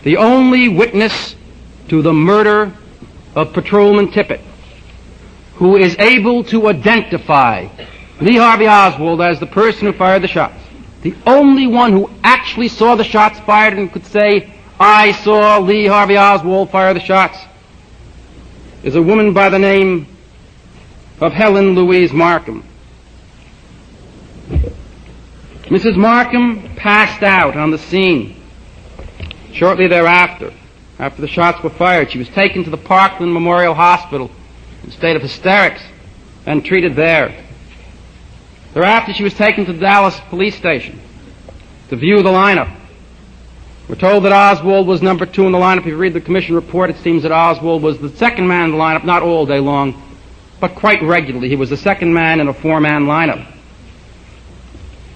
the only witness to the murder of Patrolman Tippit, who is able to identify Lee Harvey Oswald as the person who fired the shots, the only one who actually saw the shots fired and could say, I saw Lee Harvey Oswald fire the shots, is a woman by the name of Helen Louise Markham. Mrs. Markham passed out on the scene. Shortly thereafter, after the shots were fired, she was taken to the Parkland Memorial Hospital in a state of hysterics and treated there. Thereafter, she was taken to the Dallas police station to view the lineup. We're told that Oswald was number 2 in the lineup. If you read the commission report, it seems that Oswald was the second man in the lineup, not all day long, but quite regularly. He was the second man in a 4-man lineup.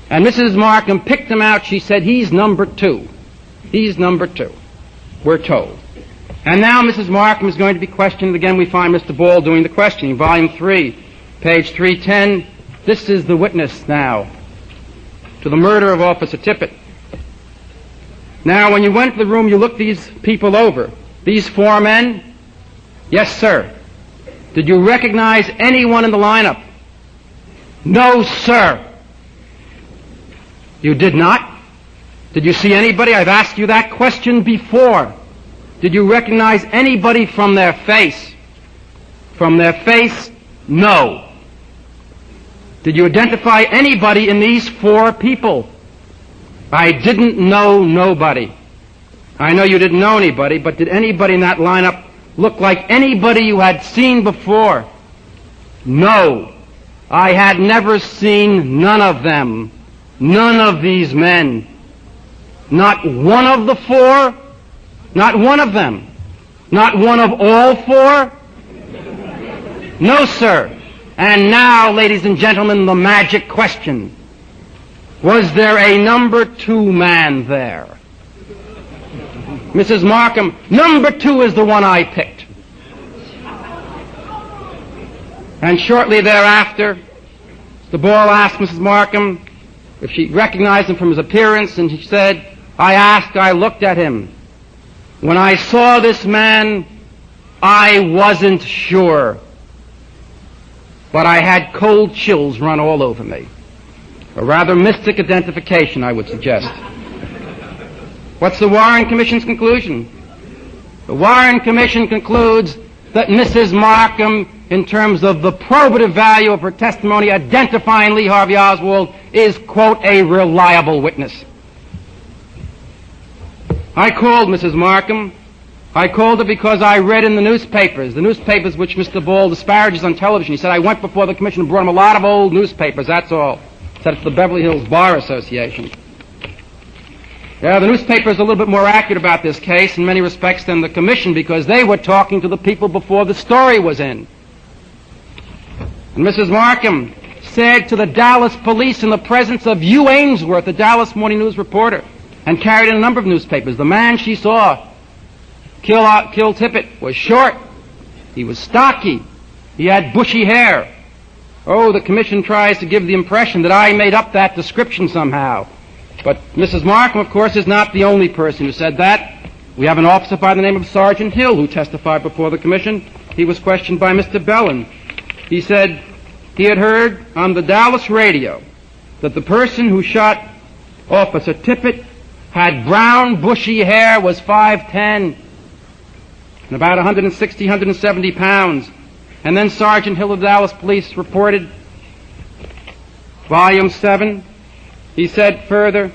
And Mrs. Markham picked him out. She said, he's number 2. He's number 2, we're told. And now Mrs. Markham is going to be questioned again. We find Mr. Ball doing the questioning. Volume 3, page 310. This is the witness now to the murder of Officer Tippit. Now, when you went to the room, you looked these people over. These 4 men? Yes, sir. Did you recognize anyone in the lineup? No, sir. You did not? Did you see anybody? I've asked you that question before. Did you recognize anybody from their face? From their face? No. Did you identify anybody in these 4 people? I didn't know nobody. I know you didn't know anybody, but did anybody in that lineup look like anybody you had seen before? No. I had never seen none of them. None of these men. Not one of the 4. Not one of them. Not one of all 4. No, sir. And now, ladies and gentlemen, the magic question. Was there a number 2 man there? Mrs. Markham, number 2 is the one I picked. And shortly thereafter, the Ball asked Mrs. Markham if she recognized him from his appearance, and she said, I looked at him. When I saw this man, I wasn't sure. But I had cold chills run all over me. A rather mystic identification, I would suggest. What's the Warren Commission's conclusion? The Warren Commission concludes that Mrs. Markham, in terms of the probative value of her testimony identifying Lee Harvey Oswald, is, quote, a reliable witness. I called Mrs. Markham. I called her because I read in the newspapers which Mr. Ball disparages on television. He said, I went before the commission and brought him a lot of old newspapers, that's all. Said it's the Beverly Hills Bar Association. Yeah, the newspaper is a little bit more accurate about this case in many respects than the commission, because they were talking to the people before the story was in. And Mrs. Markham said to the Dallas police in the presence of Hugh Ainsworth, the Dallas Morning News reporter, and carried in a number of newspapers, the man she saw kill Tippit was short, he was stocky, he had bushy hair. Oh, the commission tries to give the impression that I made up that description somehow. But Mrs. Markham, of course, is not the only person who said that. We have an officer by the name of Sergeant Hill who testified before the commission. He was questioned by Mr. Bellin. He said he had heard on the Dallas radio that the person who shot Officer Tippit had brown, bushy hair, was 5'10", and about 160, 170 pounds. And then Sergeant Hill of the Dallas Police reported, Volume 7, he said further,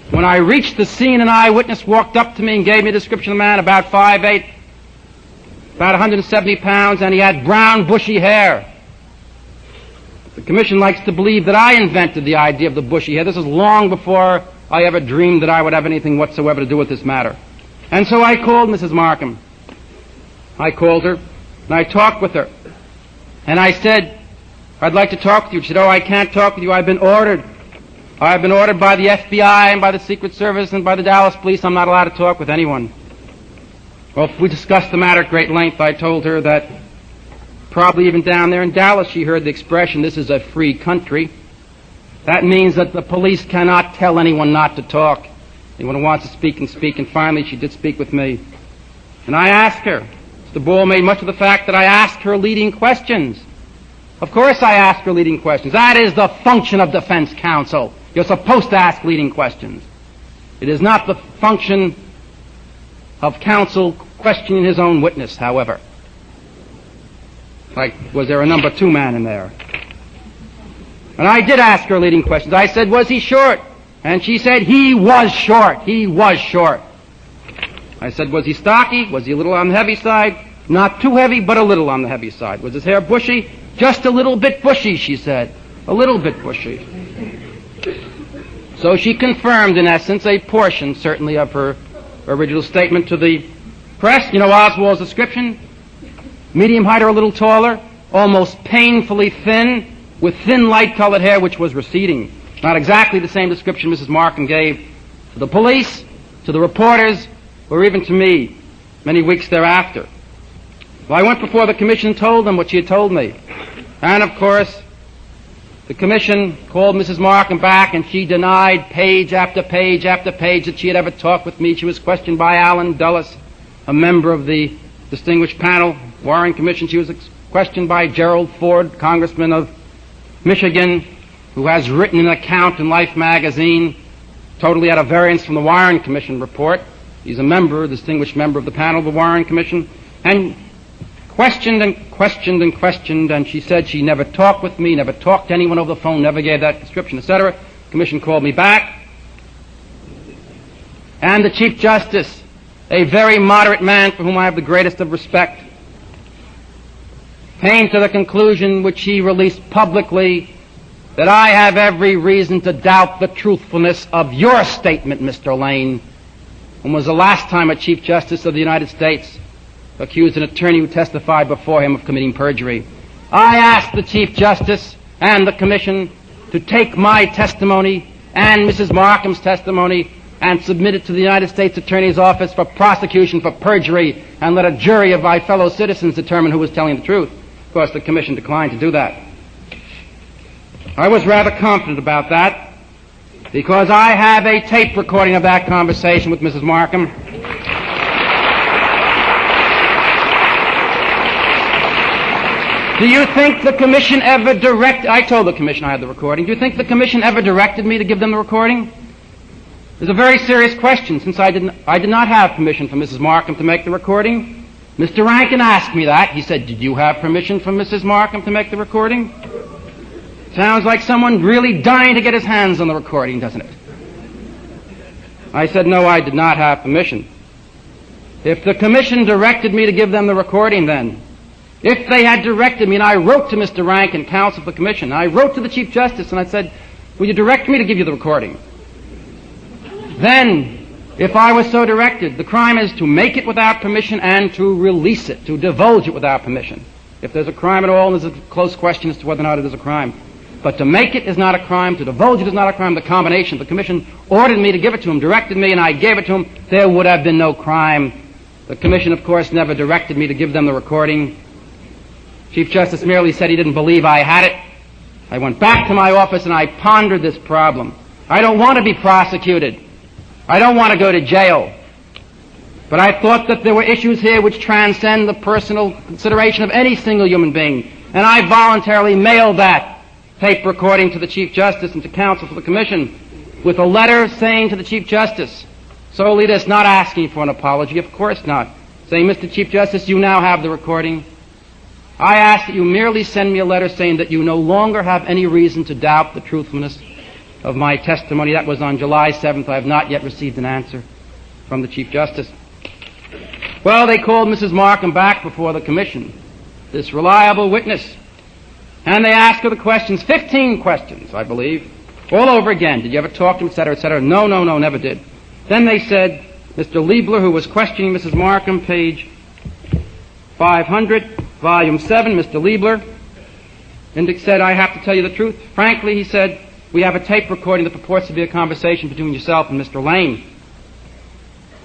when I reached the scene, an eyewitness walked up to me and gave me a description of the man, about 5'8", about 170 pounds, and he had brown, bushy hair. The commission likes to believe that I invented the idea of the bushy hair. This is long before I ever dreamed that I would have anything whatsoever to do with this matter. And so I called Mrs. Markham. I called her, and I talked with her. And I said, I'd like to talk with you. She said, oh, I can't talk with you. I've been ordered. I've been ordered by the FBI and by the Secret Service and by the Dallas Police. I'm not allowed to talk with anyone. Well, we discussed the matter at great length. I told her that probably even down there in Dallas she heard the expression, this is a free country. That means that the police cannot tell anyone not to talk. Anyone who wants to speak can speak, and finally she did speak with me. And I asked her. Mr. Ball made much of the fact that I asked her leading questions. Of course I asked her leading questions. That is the function of defense counsel. You're supposed to ask leading questions. It is not the function of counsel questioning his own witness, however. Like, was there a number 2 man in there? And I did ask her leading questions. I said, was he short? And she said, he was short. He was short. I said, was he stocky? Was he a little on the heavy side? Not too heavy, but a little on the heavy side. Was his hair bushy? Just a little bit bushy, she said. A little bit bushy. So she confirmed, in essence, a portion, certainly, of her original statement to the press. You know Oswald's description? Medium height or a little taller, almost painfully thin, with thin light-colored hair which was receding. Not exactly the same description Mrs. Markham gave to the police, to the reporters, or even to me many weeks thereafter. Well, I went before the commission and told them what she had told me. And, of course, the commission called Mrs. Markham back, and she denied page after page after page that she had ever talked with me. She was questioned by Allen Dulles, a member of the distinguished panel, Warren Commission. She was questioned by Gerald Ford, congressman of Michigan, who has written an account in Life magazine totally at a variance from the Warren Commission report. He's a member, a distinguished member of the panel of the Warren Commission, and questioned and questioned and questioned, and she said she never talked with me, never talked to anyone over the phone, never gave that description, etc. The commission called me back, and the Chief Justice, a very moderate man for whom I have the greatest of respect, came to the conclusion which he released publicly, that I have every reason to doubt the truthfulness of your statement, Mr. Lane. When was the last time a Chief Justice of the United States accused an attorney who testified before him of committing perjury? I asked the Chief Justice and the Commission to take my testimony and Mrs. Markham's testimony and submit it to the United States Attorney's Office for prosecution for perjury, and let a jury of my fellow citizens determine who was telling the truth. Of course, the Commission declined to do that. I was rather confident about that, because I have a tape recording of that conversation with Mrs. Markham. Do you think the Commission ever directed... I told the Commission I had the recording. Do you think the Commission ever directed me to give them the recording? It's a very serious question, since I did not have permission from Mrs. Markham to make the recording. Mr. Rankin asked me that. He said, did you have permission from Mrs. Markham to make the recording? Sounds like someone really dying to get his hands on the recording, doesn't it? I said, no, I did not have permission. If the Commission directed me to give them the recording, then, if they had directed me, and I wrote to Mr. Rankin, counsel for the Commission, I wrote to the Chief Justice, and I said, will you direct me to give you the recording? Then, if I was so directed, the crime is to make it without permission and to release it, to divulge it without permission. If there's a crime at all, there's a close question as to whether or not it is a crime. But to make it is not a crime, to divulge it is not a crime. The combination, the Commission ordered me to give it to him, directed me, and I gave it to him. There would have been no crime. The Commission, of course, never directed me to give them the recording. Chief Justice merely said he didn't believe I had it. I went back to my office and I pondered this problem. I don't want to be prosecuted. I don't want to go to jail. But I thought that there were issues here which transcend the personal consideration of any single human being. And I voluntarily mailed that tape recording to the Chief Justice and to counsel for the Commission with a letter saying to the Chief Justice, solely this, not asking for an apology, of course not, saying, Mr. Chief Justice, you now have the recording. I ask that you merely send me a letter saying that you no longer have any reason to doubt the truthfulness of my testimony. That was on July 7th. I have not yet received an answer from the Chief Justice. Well, they called Mrs. Markham back before the Commission, this reliable witness, and they asked her the questions, 15 questions, I believe, all over again. Did you ever talk to him, etc., etc.? No, never did. Then they said, Mr. Liebler, who was questioning Mrs. Markham, page 500, volume 7, Mr. Liebler, said, I have to tell you the truth. Frankly, he said, we have a tape recording that purports to be a conversation between yourself and Mr. Lane.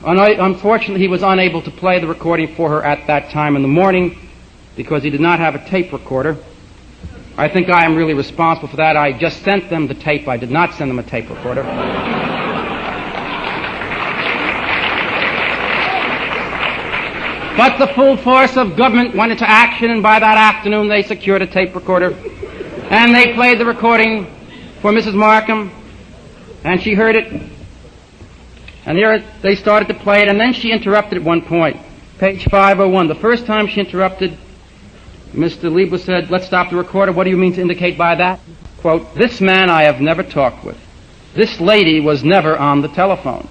Unfortunately, he was unable to play the recording for her at that time in the morning because he did not have a tape recorder. I think I am really responsible for that. I just sent them the tape. I did not send them a tape recorder. But the full force of government went into action, and by that afternoon they secured a tape recorder, and they played the recording for Mrs. Markham, and she heard it, and there they started to play it, and then she interrupted at one point. Page 501. The first time she interrupted, Mr. Liebler said, "Let's stop the recorder. What do you mean to indicate by that?" Quote, "This man I have never talked with. This lady was never on the telephone."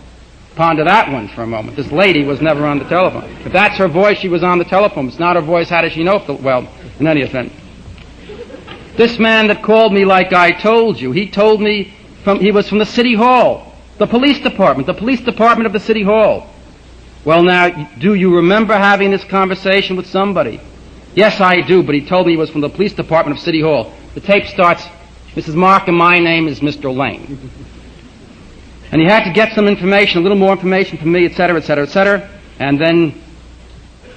Ponder that one for a moment. This lady was never on the telephone. If that's her voice, she was on the telephone. If it's not her voice, how does she know? Well, in any event. This man that called me like I told you, he told me he was from the City Hall, the police department of the City Hall. Well, now, do you remember having this conversation with somebody? Yes, I do, but he told me he was from the police department of City Hall. The tape starts, "Mrs. Markham, my name is Mr. Lane." And he had to get some information, a little more information from me, etc., etc., etc. And then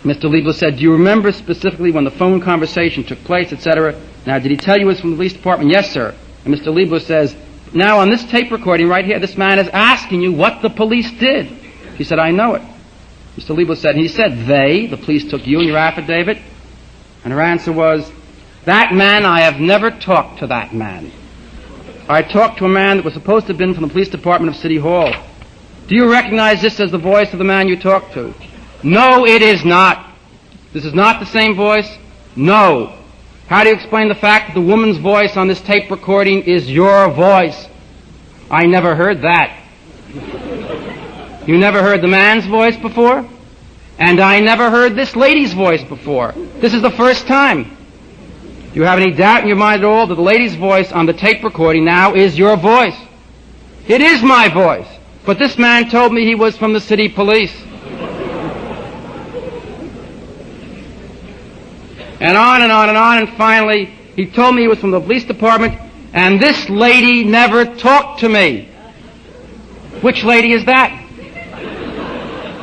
Mr. Liebler said, "Do you remember specifically when the phone conversation took place, etc.? Now, did he tell you it was from the police department?" "Yes, sir." And Mr. Liebler says, "Now, on this tape recording right here, this man is asking you what the police did." She said, "I know it." Mr. Liebler said, "He said the police took you in your affidavit?" And her answer was, "That man, I have never talked to that man. I talked to a man that was supposed to have been from the police department of City Hall. Do you recognize this as the voice of the man you talked to?" "No, it is not." "This is not the same voice?" "No." "How do you explain the fact that the woman's voice on this tape recording is your voice?" "I never heard that." "You never heard the man's voice before?" "And I never heard this lady's voice before. This is the first time." "Do you have any doubt in your mind at all that the lady's voice on the tape recording now is your voice?" "It is my voice, but this man told me he was from the city police." And on and on and on, and finally, he told me he was from the police department, and this lady never talked to me. Which lady is that?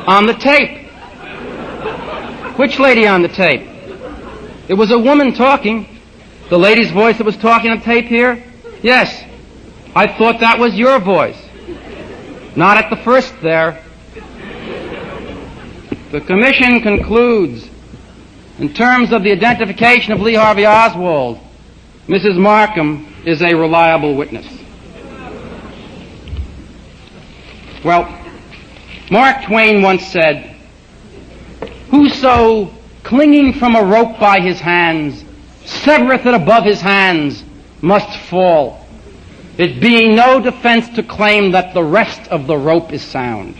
On the tape. Which lady on the tape? It was a woman talking. The lady's voice that was talking on tape here? Yes. I thought that was your voice. Not at the first there. The commission concludes, in terms of the identification of Lee Harvey Oswald, Mrs. Markham is a reliable witness. Well, Mark Twain once said, "Whoso, clinging from a rope by his hands, severeth it above his hands, must fall, it being no defense to claim that the rest of the rope is sound."